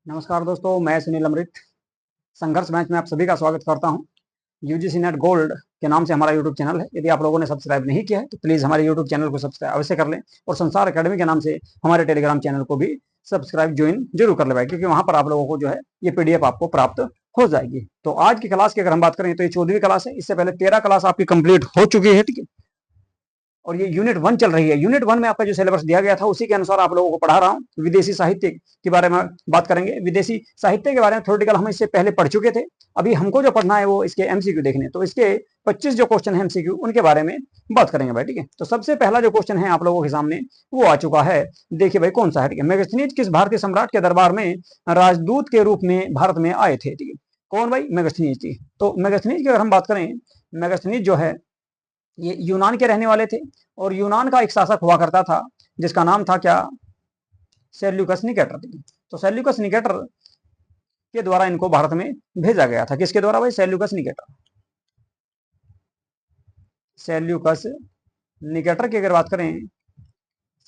नमस्कार दोस्तों, मैं सुनील अमृत। संघर्ष मैच में आप सभी का स्वागत करता हूं। यूजीसी नेट गोल्ड के नाम से हमारा यूट्यूब चैनल है। यदि आप लोगों ने सब्सक्राइब नहीं किया है तो प्लीज़ हमारे यूट्यूब चैनल को सब्सक्राइब अवश्य कर लें और संसार अकेडमी के नाम से हमारे टेलीग्राम चैनल को भी सब्सक्राइब ज्वाइन जरूर कर ले भाई, क्योंकि वहां पर आप लोगों को जो है ये पीडीएफ आपको प्राप्त हो जाएगी। तो आज की क्लास की अगर हम बात करें तो ये 14वीं क्लास है। इससे पहले 13 क्लास आपकी कंप्लीट हो चुकी है, ठीक है। और ये यूनिट 1 चल रही है। यूनिट 1 में आपका जो सिलेबस दिया गया था उसी के अनुसार आप लोगों को पढ़ा रहा हूँ। विदेशी साहित्य के बारे में बात करेंगे। विदेशी साहित्य के बारे में थ्योरेटिकल हम इससे पहले पढ़ चुके थे। अभी हमको जो पढ़ना है वो इसके एमसीक्यू देखने। तो इसके 25 जो क्वेश्चन है एमसीक्यू, उनके बारे में बात करेंगे भाई, ठीक है। तो सबसे पहला जो क्वेश्चन है आप लोगों के सामने वो आ चुका है। देखिए भाई कौन सा है, ठीक है। मेगास्थनीज किस भारतीय सम्राट के दरबार में राजदूत के रूप में भारत में आए थे, ठीक है। कौन भाई? मेगास्थनीज थी। तो मेगास्थनीज की अगर हम बात करें, मेगास्थनीज जो है ये यूनान के रहने वाले थे और यूनान का एक शासक हुआ करता था जिसका नाम था क्या? Seleucus Nicator. तो सेल्यूकस निकेटर के द्वारा इनको भारत में भेजा गया था। किसके द्वारा भाई? Seleucus Nicator. सेल्यूकस निकेटर की अगर बात करें,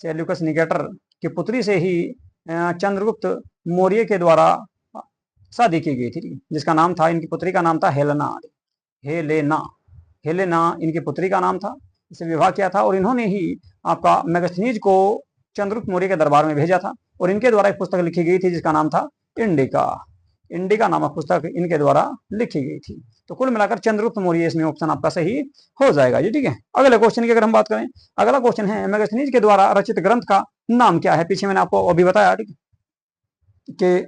सेल्यूकस निकेटर की पुत्री से ही चंद्रगुप्त मौर्य के द्वारा शादी की गई थी, जिसका नाम था, इनकी पुत्री का नाम था हेलेना। हेलेना हेलेना इनकी पुत्री का नाम था। इसे विवाह किया था और इन्होंने ही आपका मेगास्थनीज को चंद्रगुप्त मौर्य के दरबार में भेजा था और इनके द्वारा एक पुस्तक लिखी गई थी जिसका नाम था इंडिका। इंडिका नामक पुस्तक इनके द्वारा लिखी गई थी। तो कुल मिलाकर चंद्रगुप्त मौर्य इसमें ऑप्शन आपका सही हो जाएगा जी, ठीक है। अगले क्वेश्चन की अगर हम बात करें, अगला क्वेश्चन है मेगास्थनीज के द्वारा रचित ग्रंथ का नाम क्या है? पीछे मैंने आपको अभी बताया, ठीक है, कि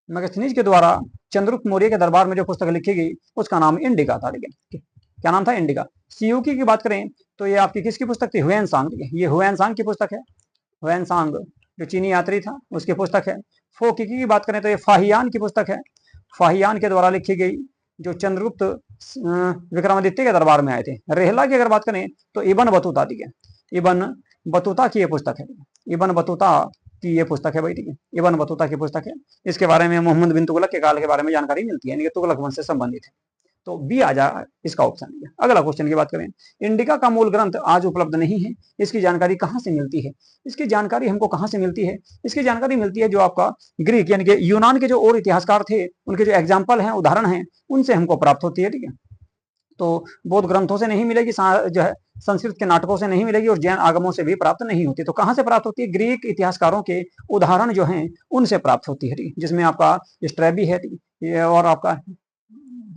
मेगास्थनीज के द्वारा चंद्रगुप्त मौर्य के दरबार में जो पुस्तक लिखी गई उसका नाम इंडिका था, ठीक है। क्या नाम था? इंडिका। सियूकी की बात करें तो ये आपकी किसकी पुस्तक थी? हुएनसांग, ठीक है। ये हुएनसांग की पुस्तक है। हुएनसांग जो चीनी यात्री था उसकी पुस्तक है। फोकिकी की बात करें तो ये फाहियान की पुस्तक है। फाहियान के द्वारा लिखी गई, जो चंद्रगुप्त विक्रमादित्य के दरबार में आए थे। रेहला की अगर बात करें तो इबन बतूता, ठीक है। इबन बतूता की ये पुस्तक है। इबन बतूता की ये पुस्तक है भाई, ठीक है। इबन बतूता की पुस्तक है। इसके बारे में मोहम्मद बिन तुगलक के काल के बारे में जानकारी मिलती है, तुगलक वंश से संबंधित है। तो बी आ जा इसका ऑप्शन है। अगला क्वेश्चन की बात करें, इंडिका का मूल ग्रंथ आज उपलब्ध नहीं है, इसकी जानकारी कहां से मिलती है? इसकी जानकारी हमको कहां से मिलती है? इसकी जानकारी मिलती है जो आपका ग्रीक यानी कि यूनान के जो और इतिहासकार थे उनके जो एग्जाम्पल हैं, उदाहरण हैं, उनसे हमको प्राप्त होती है, ठीक है। तो बौद्ध ग्रंथों से नहीं मिलेगी, जो है संस्कृत के नाटकों से नहीं मिलेगी और जैन आगमों से भी प्राप्त नहीं होती। तो कहां से प्राप्त होती है? ग्रीक इतिहासकारों के उदाहरण जो हैं उनसे प्राप्त होती है, जिसमें आपका स्ट्रैबी है और आपका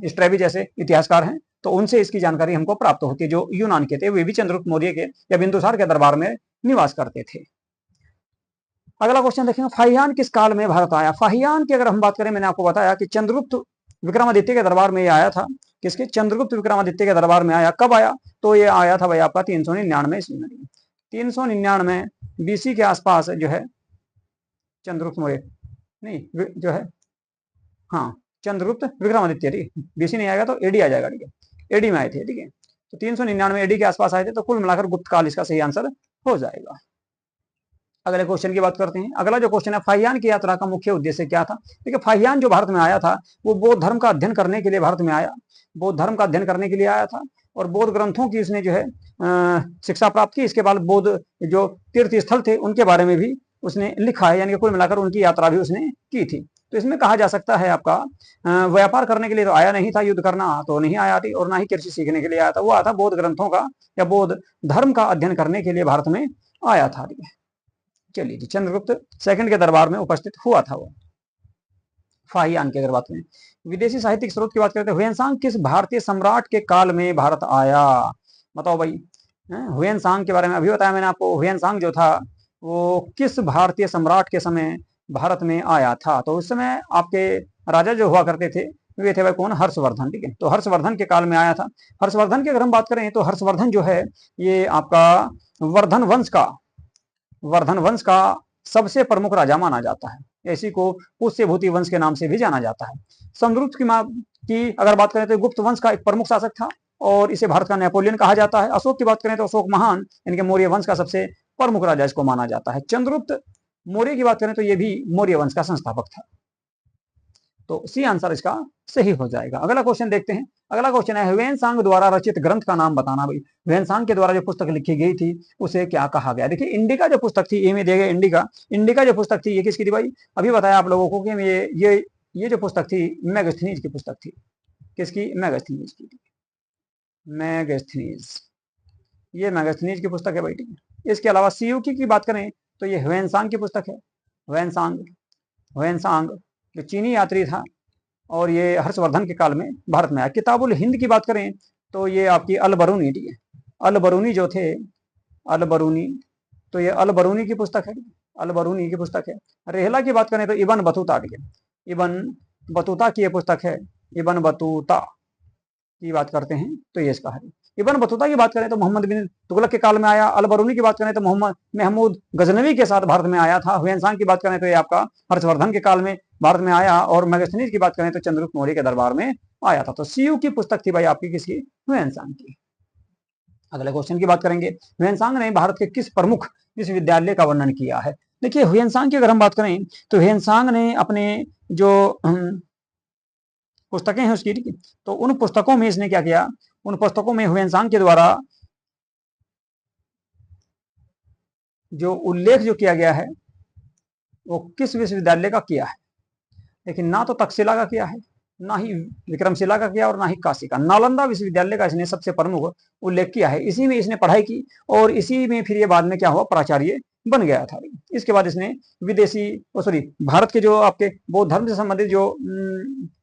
स्ट्रैबी जैसे इतिहासकार हैं। तो उनसे इसकी जानकारी हमको प्राप्त होती है, जो यूनान के थे, वे भी चंद्रगुप्त मौर्य के या बिंदुसार के दरबार में निवास करते थे। अगला क्वेश्चन देखेंगे, फाहियान किस काल में भारत आया? फाहियान की अगर हम बात करें, मैंने आपको बताया कि चंद्रगुप्त विक्रमादित्य के दरबार में आया था। किसके? चंद्रगुप्त विक्रमादित्य के दरबार में आया। कब आया? तो ये आया था भाई आपका 399 ईस्वी में। 399 बीसी के आसपास जो है चंद्रगुप्त मौर्य, नहीं जो है, हाँ, चंद्रगुप्त विक्रमादित्य, ठीक है। बीसी नहीं आएगा तो एडी आ जाएगा, ठीक है। एडी में आए थे, ठीक है। तो 399 एडी के आसपास आए थे। तो कुल मिलाकर गुप्त काल इसका सही आंसर हो जाएगा। अगले क्वेश्चन की बात करते हैं। अगला जो क्वेश्चन है, फाहियान की यात्रा का मुख्य उद्देश्य क्या था? देखिए, फाहियान जो भारत में आया था वो बौद्ध धर्म का अध्ययन करने के लिए भारत में आया। बौद्ध धर्म का अध्ययन करने के लिए आया था और बौद्ध ग्रंथों की उसने जो है शिक्षा प्राप्त की। इसके बाद बौद्ध जो तीर्थ स्थल थे उनके बारे में भी उसने लिखा है, यानी कि कुल मिलाकर उनकी यात्रा भी उसने की थी। तो इसमें कहा जा सकता है आपका व्यापार करने के लिए तो आया नहीं था, युद्ध करना तो नहीं आया थी, और ना ही कृषि सीखने के लिए आया था। वो आया था बौद्ध ग्रंथों का या बौद्ध धर्म का अध्ययन करने के लिए भारत में आया था। चलिए जी, चंद्रगुप्त सेकंड के दरबार में उपस्थित हुआ था वो। फाहियान की अगर बात करें, विदेशी साहित्यिक स्रोत की बात करते हैं, हुएनसांग किस भारतीय सम्राट के काल में भारत आया? बताओ भाई। हुएनसांग के बारे में अभी बताया मैंने आपको। हुएनसांग जो था वो किस भारतीय सम्राट के समय भारत में आया था? तो उस समय आपके राजा जो हुआ करते थे वे थे भाई कौन? हर्षवर्धन, ठीक है। तो हर्षवर्धन के काल में आया था। हर्षवर्धन की अगर हम बात करें तो हर्षवर्धन जो है ये आपका वर्धन वंश का सबसे प्रमुख राजा माना जाता है। इसी को पुष्यभूति वंश के नाम से भी जाना जाता है। चंद्रगुप्त की अगर बात करें तो गुप्त वंश का एक प्रमुख शासक था और इसे भारत का नेपोलियन कहा जाता है। अशोक की बात करें तो अशोक महान इनके मौर्य वंश का सबसे प्रमुख राजा इसको माना जाता है। चंद्रगुप्त मौर्य की बात करें तो ये भी मौर्य वंश का संस्थापक था। तो सी आंसर इसका सही हो जाएगा। अगला क्वेश्चन देखते हैं। अगला क्वेश्चन है ह्वेनसांग द्वारा रचित ग्रंथ का नाम बताना। भाई ह्वेनसांग के द्वारा जो पुस्तक लिखी गई थी उसे क्या कहा गया? देखिए इंडिका जो पुस्तक थी, ए में दिया गया इंडिका, इंडिका जो पुस्तक थी ये किसकी थी भाई? अभी बताया आप लोगों को कि ये जो पुस्तक थी मेगास्थनीज की पुस्तक थी। किसकी? मेगास्थनीज की। मेगास्थनीज, ये मेगास्थनीज की पुस्तक है भाई, ठीक है। इसके अलावा सीयूकी की बात करें तो ये ह्वेनसांग की पुस्तक है। ह्वेनसांग, ह्वेनसांग जो चीनी यात्री था और ये हर्षवर्धन के काल में भारत में आया। किताबुल हिंद की बात करें तो ये आपकी अल बरूनी, ठीक है। अल बरूनी जो थे, अल बरूनी, तो ये अल बरूनी की पुस्तक है, अल बरूनी की पुस्तक है। रेहला की बात करें तो इबन बतूता, ठीक है, इबन बतूता की ये पुस्तक है। इबन बतूता की बात करते हैं तो ये इसका है। इबन बतूता की बात करें तो मोहम्मद बिन तुगलक के काल में आया। अल बरूनी की बात करें तो मोहम्मद महमूद गजनवी के साथ भारत में आया था। ह्वेनसांग की बात करें तो ये आपका हर्षवर्धन के काल में भारत में आया। और मेगास्थनीज की बात करें तो चंद्रगुप्त मौर्य के दरबार में आया था। तो सीयू की पुस्तक थी भाई आपकी किसकी? ह्वेनसांग की। अगले क्वेश्चन की बात करेंगे। ह्वेनसांग ने भारत के किस प्रमुख विश्वविद्यालय का वर्णन किया है? देखिए ह्वेनसांग की अगर हम बात करें तो ह्वेनसांग ने अपने जो पुस्तकें हैं उसकी, तो उन पुस्तकों में इसने क्या किया? उन पुस्तकों में ह्वेनसांग के द्वारा जो उल्लेख जो किया गया है वो किस विश्वविद्यालय का किया है? लेकिन ना तो तक्षशिला का किया है, ना ही विक्रमशिला का किया और ना ही काशी का। नालंदा विश्वविद्यालय का इसने सबसे प्रमुख उल्लेख किया है। इसी में इसने पढ़ाई की और इसी में फिर ये बाद में क्या हुआ? प्राचार्य बन गया था। इसके बाद इसने विदेशी सॉरी भारत के जो आपके बौद्ध धर्म से संबंधित जो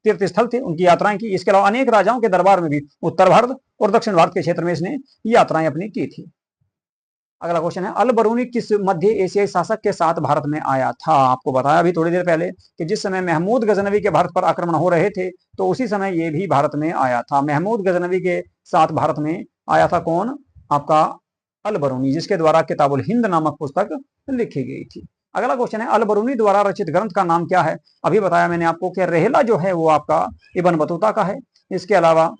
तीर्थ स्थल थे उनकी यात्राएं की। इसके अलावा अनेक राजाओं के दरबार में भी उत्तर भारत और दक्षिण भारत के क्षेत्र में इसने यात्राएं अपनी की थी। अगला क्वेश्चन है अल बरूनी किस मध्य एशियाई शासक के साथ भारत में आया था? आपको बताया अभी थोड़ी देर पहले कि जिस समय महमूद गजनवी के भारत पर आक्रमण हो रहे थे तो उसी समय ये भी भारत में आया था। महमूद गजनवी के साथ भारत में आया था कौन? आपका अल बरूनी, जिसके द्वारा किताबुल हिंद नामक पुस्तक लिखी गई थी। अगला क्वेश्चन है अल बरूनी द्वारा रचित ग्रंथ का नाम क्या है? अभी बताया मैंने आपको कि रेहला जो है वो आपका इबन बतूता का है। इसके अलावा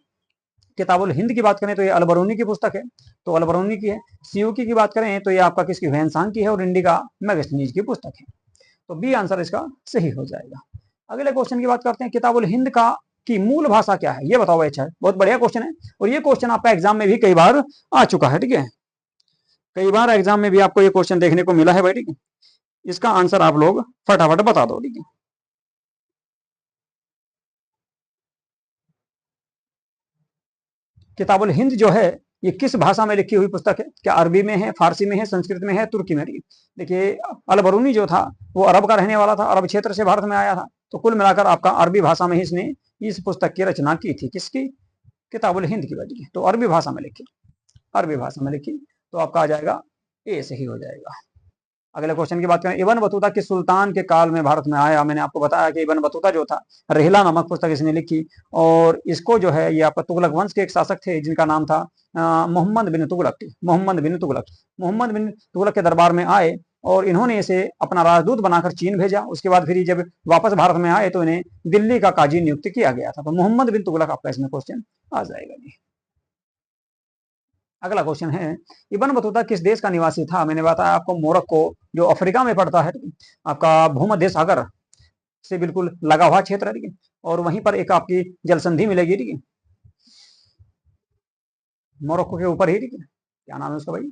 किताबुल हिंद की बात करें तो ये अल बरूनी की पुस्तक है, तो अल बरूनी की है। सीयूकी की बात करें तो ये आपका किसकी? ह्वेनसांग की है। और इंडिका मेगास्थनीज की पुस्तक है। तो बी आंसर इसका सही हो जाएगा। अगले क्वेश्चन की बात करते हैं। किताबुल हिंद का की मूल भाषा क्या है? ये बताओ भाई। अच्छा है, बहुत बढ़िया क्वेश्चन है और ये क्वेश्चन आपका एग्जाम में भी कई बार आ चुका है, ठीक है। कई बार एग्जाम में भी आपको ये क्वेश्चन देखने को मिला है भाई, ठीक है। इसका आंसर आप लोग फटाफट बता दो, ठीक है। किताबुल हिंद जो है ये किस भाषा में लिखी हुई पुस्तक है? क्या अरबी में है, फारसी में है, संस्कृत में है, तुर्की में? देखिए अल बरूनी जो था वो अरब का रहने वाला था, अरब क्षेत्र से भारत में आया था। तो कुल मिलाकर आपका अरबी भाषा में ही इसने इस पुस्तक की रचना की थी। किसकी? किताबुल हिंद की वजह। तो अरबी भाषा में लिखी, अरबी भाषा में लिखी, तो आपका आ जाएगा ए सही हो जाएगा। अगले क्वेश्चन की बात करें। इबन बतूता किस सुल्तान के काल में भारत में आया? मैंने आपको बताया कि इबन बतूता जो था रेहला नामक पुस्तक इसने लिखी और इसको जो है ये आपका तुगलक वंश के एक शासक थे जिनका नाम था मोहम्मद बिन तुगलक। मोहम्मद बिन तुगलक, मोहम्मद बिन तुगलक के दरबार में आए और इन्होंने इसे अपना राजदूत बनाकर चीन भेजा। उसके बाद फिर जब वापस भारत में आए तो इन्हें दिल्ली का काजी नियुक्त किया गया था। तो मोहम्मद बिन तुगलक आपका इसमें क्वेश्चन आ जाएगा जी। अगला क्वेश्चन है इबन बतूता किस देश का निवासी था? मैंने बताया आपको मोरक्को जो अफ्रीका में पड़ता है, आपका भूमध्य सागर से बिल्कुल लगा हुआ क्षेत्र है, ठीक है। और वहीं पर एक आपकी जल संधि मिलेगी, ठीक है, मोरक्को के ऊपर ही, ठीक है। क्या नाम है उसका भाई?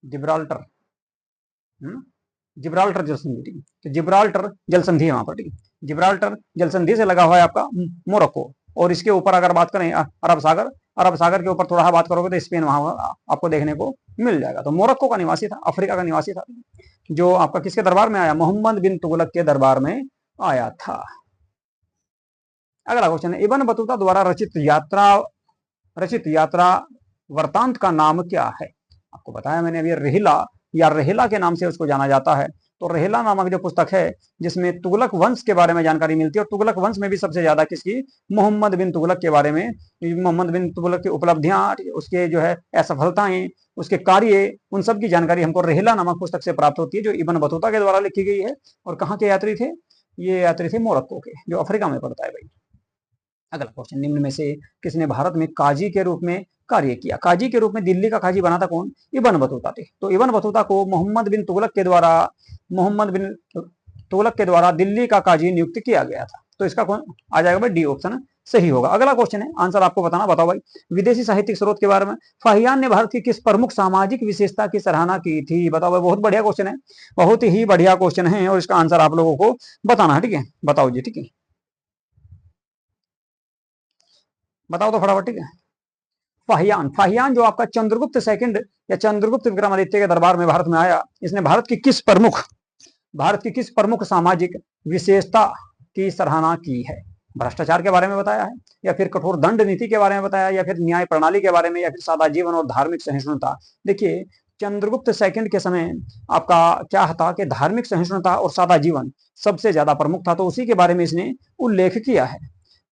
जिब्राल्टर, जिब्राल्टर जल संधि, ठीक है। तो जिब्राल्टर जल संधि है वहां पर, ठीक है। जिब्राल्टर जल संधि से लगा हुआ है आपका मोरक्को। और इसके ऊपर अगर बात करें अरब सागर, अरब सागर के ऊपर थोड़ा बात करोगे तो स्पेन वहां आपको देखने को मिल जाएगा। तो मोरक्को का निवासी था, अफ्रीका का निवासी था, जो आपका किसके दरबार में आया? मोहम्मद बिन तुगलक के दरबार में आया था। अगला क्वेश्चन है इबन बतूता द्वारा रचित यात्रा वृतांत का नाम क्या है? आपको बताया मैंने अभी रेहला या रेहला के नाम से उसको जाना जाता है। तो रेहला नामक जो पुस्तक है जिसमें तुगलक वंश के बारे में जानकारी मिलती है और तुगलक वंश में भी सबसे ज्यादा किसकी? मोहम्मद बिन तुगलक के बारे में, मोहम्मद बिन तुगलक की उपलब्धियां, उसके जो है असफलताएं, उसके कार्य, उन सब की जानकारी हमको रेहला नामक पुस्तक से प्राप्त होती है जो इबन बतूता के द्वारा लिखी गई है। और कहाँ के यात्री थे? ये यात्री थे मोरक्को के, जो अफ्रीका में पड़ता है भाई। अगला क्वेश्चन निम्न में से किसने भारत में काजी के रूप में कार्य किया? काजी के रूप में दिल्ली का काजी बना था कौन? इबन बतूता थे। तो इबन बतूता को मोहम्मद बिन तुगलक के द्वारा, मोहम्मद बिन तुगलक के द्वारा दिल्ली का काजी नियुक्त किया गया था। तो इसका कौन आ जाएगा भाई, डी ऑप्शन सही होगा। अगला क्वेश्चन है, आंसर आपको बताना, बताओ भाई। विदेशी साहित्यिक स्रोत के बारे में, फाहियान ने भारत की किस प्रमुख सामाजिक विशेषता की सराहना की थी? बताओ भाई, बहुत बढ़िया क्वेश्चन है, बहुत ही बढ़िया क्वेश्चन है, और इसका आंसर आप लोगों को बताना है, ठीक है, बताओ जी, ठीक है, बताओ तो फटाफट, ठीक है। फाहियान, फाहियान जो आपका चंद्रगुप्त सेकंड या चंद्रगुप्त विक्रमादित्य के दरबार में भारत में आया, इसने भारत की किस प्रमुख सामाजिक विशेषता की सराहना की है? भ्रष्टाचार के बारे में बताया है, या फिर कठोर दंड नीति के बारे में बताया, या फिर न्याय प्रणाली के बारे में, या फिर सादा जीवन और धार्मिक सहिष्णुता? देखिए, चंद्रगुप्त सेकंड के समय आपका क्या था कि धार्मिक सहिष्णुता और सादा जीवन सबसे ज्यादा प्रमुख था, तो उसी के बारे में इसने उल्लेख किया है,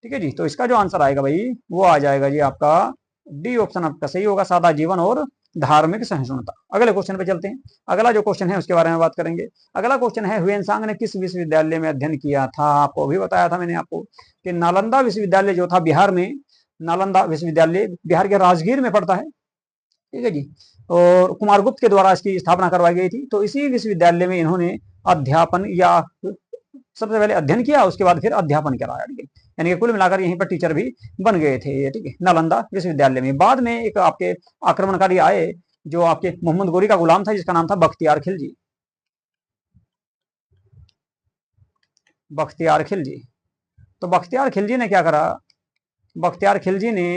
ठीक है जी। तो इसका जो आंसर आएगा भाई, वो आ जाएगा जी आपका डी ऑप्शन आपका सही होगा, सादा जीवन और धार्मिक सहिष्णुता। अगले क्वेश्चन पे चलते हैं। अगला जो क्वेश्चन है उसके बारे में बात करेंगे। अगला क्वेश्चन है, ह्वेनसांग ने किस विश्वविद्यालय में अध्ययन किया था? आपको भी बताया था मैंने आपको कि नालंदा विश्वविद्यालय जो था बिहार में, नालंदा विश्वविद्यालय बिहार के राजगीर में पड़ता है, ठीक है जी, और कुमारगुप्त के द्वारा इसकी स्थापना करवाई गई थी। तो इसी विश्वविद्यालय में इन्होंने अध्यापन या सबसे पहले अध्ययन किया, उसके बाद फिर अध्यापन कराया, ठीक है, यानी कि कुल मिलाकर यहीं पर टीचर भी बन गए थे ये, ठीक है, नालंदा विश्वविद्यालय में। बाद में एक आपके आक्रमणकारी आए जो आपके मोहम्मद गोरी का गुलाम था, जिसका नाम था बख्तियार खिलजी, बख्तियार खिलजी। तो बख्तियार खिलजी ने क्या करा, बख्तियार खिलजी ने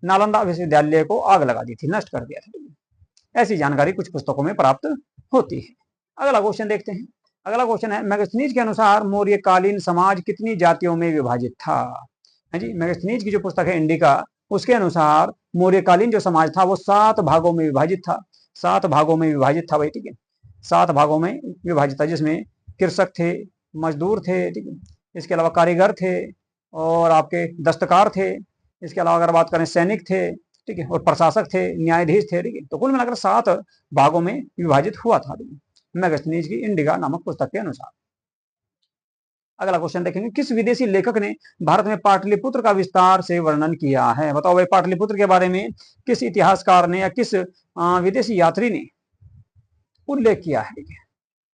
नालंदा विश्वविद्यालय को आग लगा दी थी, नष्ट कर दिया था। ऐसी जानकारी कुछ पुस्तकों में प्राप्त होती है। अगला क्वेश्चन देखते हैं। अगला क्वेश्चन है, मैगस्थनीज के अनुसार मौर्यकालीन समाज कितनी जातियों में विभाजित था? है जी, मैगस्थनीज की जो पुस्तक है इंडिका, उसके अनुसार मौर्यकालीन जो समाज था वो 7 भागों में विभाजित था, 7 भागों में विभाजित था भाई, ठीक है, 7 भागों में विभाजित था, जिसमें कृषक थे, मजदूर थे, ठीक है, इसके अलावा कारीगर थे, और आपके दस्तकार थे, इसके अलावा अगर बात करें सैनिक थे, ठीक है, और प्रशासक थे, न्यायाधीश थे, ठीक है। तो कुल मिलाकर 7 भागों में विभाजित हुआ था मैगस्थनीज की इंडिका नामक पुस्तक के अनुसार। अगला क्वेश्चन देखेंगे, किस विदेशी लेखक ने भारत में पाटलिपुत्र का विस्तार से वर्णन किया है? बताओ भाई, पाटलिपुत्र के बारे में किस इतिहासकार ने या किस विदेशी यात्री ने उल्लेख किया है?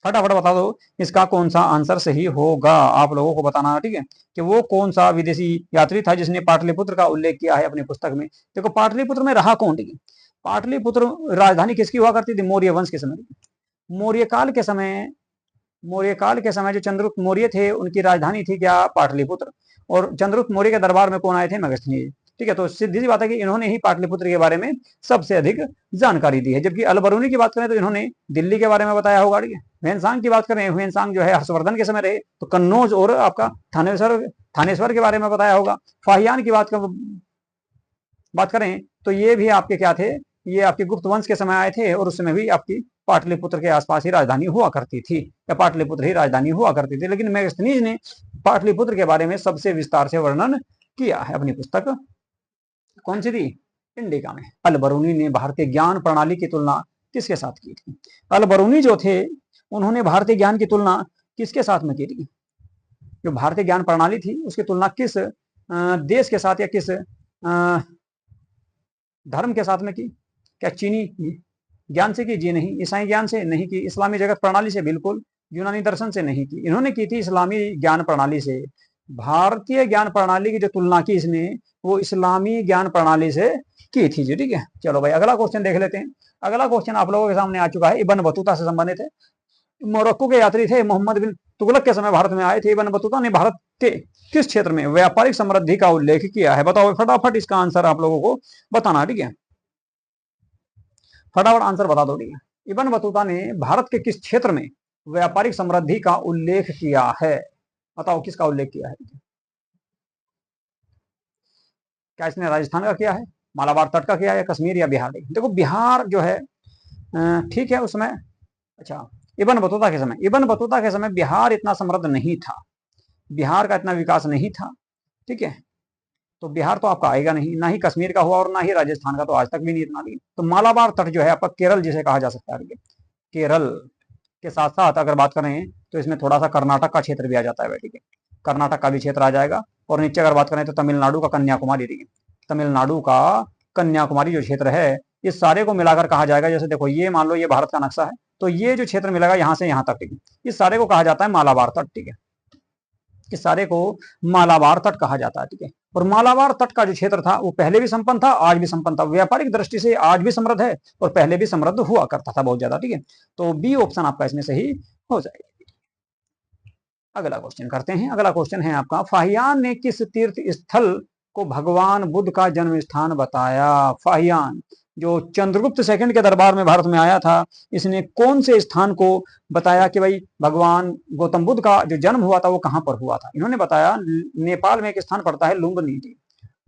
फटाफट बता दो, इसका कौन सा आंसर सही होगा, आप लोगों को बताना है, ठीक है, कि वो कौन सा विदेशी यात्री था जिसने पाटलिपुत्र का उल्लेख किया है अपनी पुस्तक में। देखो, पाटलिपुत्र में रहा कौन, ठीक है, पाटलिपुत्र राजधानी किसकी हुआ करती थी? मौर्य वंश के समय, मौर्यकाल के समय, मौर्यकाल के समय जो चंद्रगुप्त मौर्य थे उनकी राजधानी थी क्या? पाटलिपुत्र। और चंद्रगुप्त मौर्य के दरबार में कौन आए थे? मैगस्थनीज, ठीक है। तो सीधी सी बात है कि इन्होंने ही पाटलिपुत्र के बारे में सबसे अधिक जानकारी दी है। जबकि अलबरूनी की बात करें तो इन्होंने दिल्ली के बारे में बताया होगा, ठीक है। ह्वेनसांग की बात करें, ह्वेनसांग जो है हर्षवर्धन के समय रहे, तो कन्नौज और आपका थानेश्वर के बारे में बताया होगा। फाहियान की बात करें तो ये भी आपके क्या थे, ये आपके गुप्त वंश के समय आए थे, और उस समय भी आपकी पाटलिपुत्र के आसपास ही राजधानी हुआ करती थी, या पाटलिपुत्र ही राजधानी हुआ करती थी। लेकिन मैगस्थनीज ने पाटलिपुत्र के बारे में सबसे विस्तार से वर्णन किया है अपनी पुस्तक, कौन सी थी? इंडिका में। अलबरूनी ने भारतीय ज्ञान प्रणाली की तुलना किसके साथ की थी? अलबरूनी जो थे उन्होंने भारतीय ज्ञान की तुलना किसके साथ में की थी? जो भारतीय ज्ञान प्रणाली थी उसकी तुलना किस देश के साथ या किस धर्म के साथ में की? क्या चीनी ज्ञान से की? जी नहीं। ईसाई ज्ञान से नहीं की। इस्लामी जगत प्रणाली से? बिल्कुल। यूनानी दर्शन से नहीं की। इन्होंने की थी इस्लामी ज्ञान प्रणाली से। भारतीय ज्ञान प्रणाली की जो तुलना की इसने, वो इस्लामी ज्ञान प्रणाली से की थी जी, ठीक है। चलो भाई, अगला क्वेश्चन देख लेते हैं। अगला क्वेश्चन आप लोगों के सामने आ चुका है, इब्न बतूता से संबंधित है। मोरक्को के यात्री थे, मोहम्मद बिन तुगलक के समय भारत में आए थे। इब्न बतूता ने भारत के किस क्षेत्र में व्यापारिक समृद्धि का उल्लेख किया है? बताओ फटाफट, इसका आंसर आप लोगों को बताना, ठीक है, फटाफट आंसर बता दो, ठीक है। इब्न बतूता ने भारत के किस क्षेत्र में व्यापारिक समृद्धि का उल्लेख किया है? बताओ किसका उल्लेख किया है? क्या इसने राजस्थान का किया है, मालाबार तट का किया है, या कश्मीर या बिहार? देखो, बिहार जो है ठीक है उसमें, अच्छा, इब्न बतूता के समय बिहार इतना समृद्ध नहीं था, बिहार का इतना विकास नहीं था, ठीक है। तो बिहार तो आपका आएगा नहीं, ना ही कश्मीर का हुआ और ना ही राजस्थान का, तो आज तक भी नहीं इतना नहीं। तो मालाबार तट जो है आपका केरल जिसे कहा जा सकता है, केरल के साथ साथ अगर बात करें तो इसमें थोड़ा सा कर्नाटक का क्षेत्र भी आ जाता है, ठीक है, कर्नाटक का भी क्षेत्र आ जाएगा। और नीचे अगर बात करें तो तमिलनाडु का कन्याकुमारी, ठीक है, तमिलनाडु का कन्याकुमारी जो क्षेत्र है, इस सारे को मिलाकर कहा जाएगा। जैसे देखो, ये मान लो ये भारत का नक्शा है, तो ये जो क्षेत्र मिलेगा यहाँ से यहाँ तक, ठीक है, इस सारे को कहा जाता है मालाबार तट, ठीक है, इस सारे को मालाबार तट कहा जाता है, ठीक है। और मालाबार तट का जो क्षेत्र था वो पहले भी संपन्न था, आज भी संपन्न था, व्यापारिक दृष्टि से आज भी समृद्ध है और पहले भी समृद्ध हुआ करता था बहुत ज्यादा, ठीक है। तो बी ऑप्शन आपका इसमें सही हो जाएगा। अगला क्वेश्चन करते हैं। अगला क्वेश्चन है आपका, फाहियान ने किस तीर्थ स्थल को भगवान बुद्ध का जन्म स्थान बताया? फाहियान जो चंद्रगुप्त सेकंड के दरबार में भारत में आया था, इसने कौन से स्थान को बताया कि भाई भगवान गौतम बुद्ध का जो जन्म हुआ था वो कहां पर हुआ था? इन्होंने बताया नेपाल में एक स्थान पड़ता है लुम्बिनी,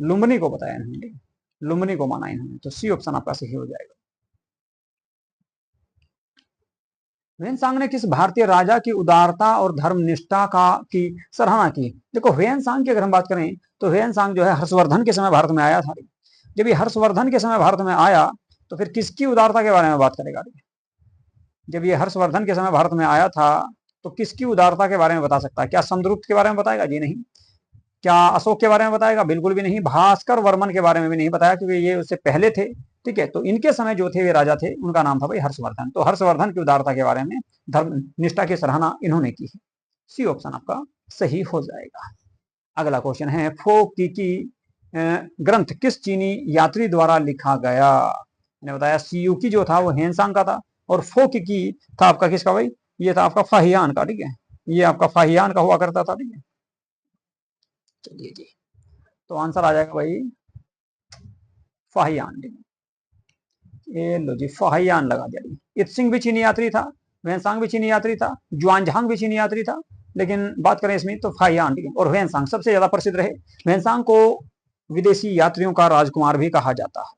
लुम्बिनी को बताया इन्होंने, लुम्बिनी को माना इन्होंने। तो सी ऑप्शन आपका सही हो जाएगा। ह्वेनसांग ने किस भारतीय राजा की उदारता और धर्मनिष्ठा की सराहना की? देखो ह्वेनसांग की अगर हम बात करें तो ह्वेनसांग जो है हर्षवर्धन के समय भारत में आया था। जब ये हर्षवर्धन के समय भारत में आया तो फिर किसकी उदारता के बारे में बात करेगा? जब ये हर्षवर्धन के समय भारत में आया था तो किसकी उदारता के बारे में बता सकता है? क्या समुद्रगुप्त के बारे में बताएगा? जी नहीं। क्या अशोक के बारे में बताएगा? बिल्कुल भी नहीं। भास्कर वर्मन के बारे में भी नहीं बताया क्योंकि ये उससे पहले थे, ठीक है। तो इनके समय जो थे वे राजा थे, उनका नाम था भाई हर्षवर्धन। तो हर्षवर्धन की उदारता के बारे में, धर्म निष्ठा की सराहना इन्होंने की है। सी ऑप्शन आपका सही हो जाएगा। अगला क्वेश्चन है, फो की ग्रंथ किस चीनी यात्री द्वारा लिखा गया? मैंने बताया सीयूकी जो था वो ह्वेनसांग का था और फो की था आपका किसका भाई? ये था आपका फाहियान का, ठीक है। ये आपका फाहियान का हुआ करता था, ठीक है। चलिए जी, तो आंसर आ जाएगा भाई फाहियान, ठीक है। ये लो जी, फाहियान लगा दिया। इत्सिंग भी चीनी यात्री था, ह्वेनसांग भी चीनी यात्री था, जुआनझांग भी चीनी यात्री था, लेकिन बात करें इसमें तो फाहियान, ठीक है। और ह्वेनसांग सबसे ज्यादा प्रसिद्ध रहे। ह्वेनसांग को विदेशी यात्रियों का राजकुमार भी कहा जाता है।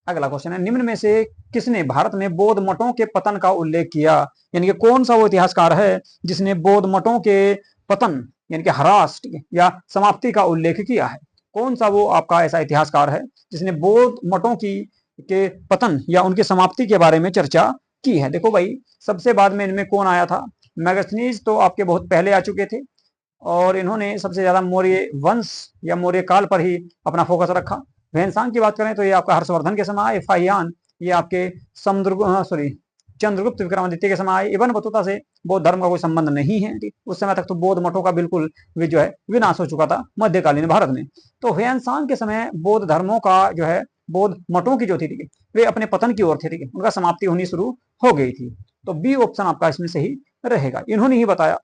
अगला क्वेश्चन है, निम्न में से किसने भारत में बौद्ध मठों के पतन का उल्लेख किया? यानी कि कौन सा वो इतिहासकार है जिसने बौद्ध मठों के पतन यानी कि ह्रास, ठीक है, या समाप्ति का उल्लेख किया है? कौन सा वो आपका ऐसा इतिहासकार है जिसने बौद्ध मठों की के पतन या उनकी समाप्ति के बारे में चर्चा की है? देखो भाई, सबसे बाद में इनमें कौन आया था? मैगस्थनीज तो आपके बहुत पहले आ चुके थे और इन्होंने सबसे ज्यादा मौर्य वंश या मौर्य काल पर ही अपना फोकस रखा। ह्वेनसांग की बात करें तो ये आपका हर्षवर्धन के समय आए। फाहियान ये आपके चंद्रगुप्त विक्रमादित्य के समय आए। इबन बतूता से बौद्ध धर्म का कोई संबंध नहीं है, उस समय तक तो बौद्ध मठों का बिल्कुल भी जो है विनाश हो चुका था मध्यकालीन भारत में। तो ह्वेनसांग के समय बौद्ध धर्मों का जो है, बौद्ध मठों की जो थी, ठीक है, वे अपने पतन की ओर थे, ठीक है, उनका समाप्ति होनी शुरू हो गई थी। तो बी ऑप्शन आपका इसमें सही रहेगा। इन्होंने ही बताया,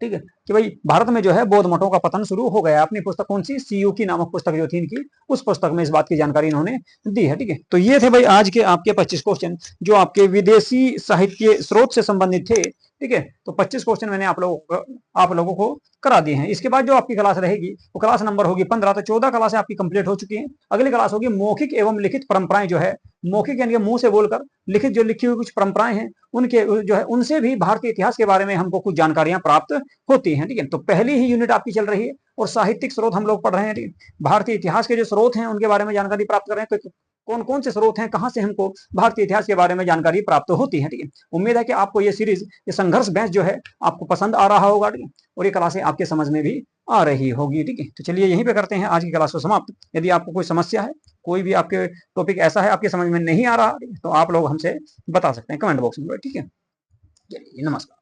ठीक है, कि भाई भारत में जो है बौद्ध मठों का पतन शुरू हो गया। अपनी पुस्तक कौन सी? सीयू की नामक पुस्तक जो थी इनकी, उस पुस्तक में इस बात की जानकारी इन्होंने दी है, ठीक है। तो ये थे भाई आज के आपके 25 क्वेश्चन जो आपके विदेशी साहित्य स्रोत से संबंधित थे, ठीक है। तो 25 क्वेश्चन मैंने आप लोगों को करा दिए हैं। इसके बाद जो आपकी क्लास रहेगी वो क्लास नंबर होगी 15। तो 14 क्लासें आपकी कंप्लीट हो चुकी हैं। अगली क्लास होगी मौखिक एवं लिखित परंपराएं, जो है मौखिक यानी मुंह से बोलकर, लिखित जो लिखी हुई कुछ परंपराएं हैं उनके जो है उनसे भी भारतीय इतिहास के बारे में हमको कुछ जानकारियां प्राप्त होती हैं, ठीक है। तो पहली ही यूनिट आपकी चल रही है और साहित्यिक स्रोत हम लोग पढ़ रहे हैं, ठीक है। भारतीय इतिहास के जो स्रोत हैं उनके बारे में जानकारी प्राप्त कर रहे हैं। तो कौन कौन से स्रोत हैं, कहां से हमको भारतीय इतिहास के बारे में जानकारी प्राप्त होती है, ठीक है। उम्मीद है कि आपको ये सीरीज, ये संघर्ष बेंच जो है आपको पसंद आ रहा होगा, ठीक है, और ये क्लासें आपके समझ में भी आ रही होगी, ठीक है। तो चलिए यहीं पे करते हैं आज की क्लास को समाप्त। यदि आपको कोई समस्या है, कोई भी आपके टॉपिक ऐसा है आपके समझ में नहीं आ रहा, तो आप लोग हमसे बता सकते हैं कमेंट बॉक्स में, ठीक है। चलिए नमस्कार।